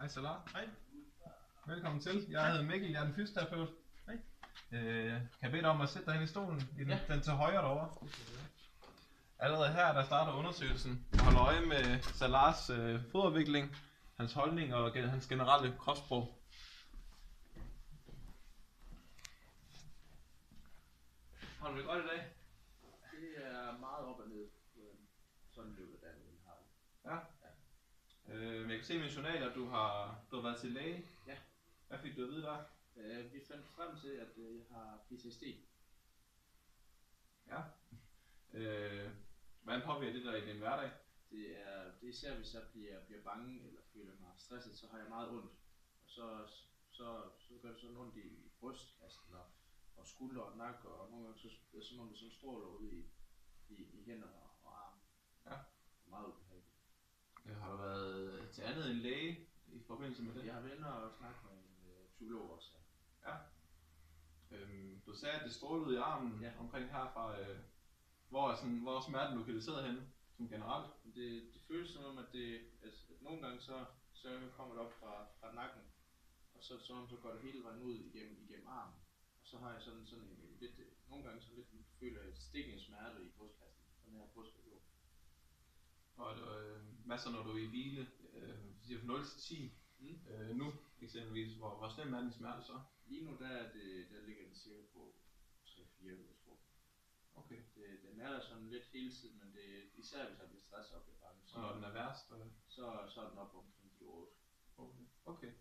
Salah. Hej. Velkommen til. Jeg hedder Mikkel, jeg er den fysioterapeut. Hej. Kan jeg bede dig om at sætte dig hen i stolen? Den til højre derovre. Allerede her, der starter undersøgelsen. Jeg holder øje med Salahs fodudvikling, hans holdning og hans generelle kropssprog. Har du det godt i dag? Det er meget op og ned på sådan løbet af dagen, vi har det. Ja. Men jeg kan se i min journal, at du har været til læge. Ja. Hvad fik du at vide der? Vi fandt frem til, at jeg har PTSD. Ja. Hvordan påvirker det dig i din hverdag? Det er især, hvis jeg bliver bange eller føler mig stresset, så har jeg meget ondt. Og så gør det sådan ondt i brystkassen og skuldre og nakke, og nogle gange så er det som om det sådan stråler ud i hænderne og armen. Ja. Meget ubehageligt. Har du været til andet end læge i forbindelse med det? Jeg har venner og snakket med en psykolog også. Ja. Du sagde, at det strålede ud i armen omkring herfra. Hvor er smerten lokaliseret henne, som generelt? Det føles som om, at nogle gange så kommer det op fra nakken, og så går det hele vejen ud igennem armen. Og så har jeg sådan en lidt, nogle gange så lidt føler jeg stikkende smerte i brystkassen, den her brystregion. Og hvad så når du er i hvile, siger fra 0 til 10, nu eksempelvis, hvor slem er din smerte så? Lige nu der ligger den cirka på 3-4 uger, tror jeg. Okay. Den er der sådan lidt hele tiden, men især hvis jeg bliver stresset op i bange, og når den er værst? så er den op omkring de 8. Okay.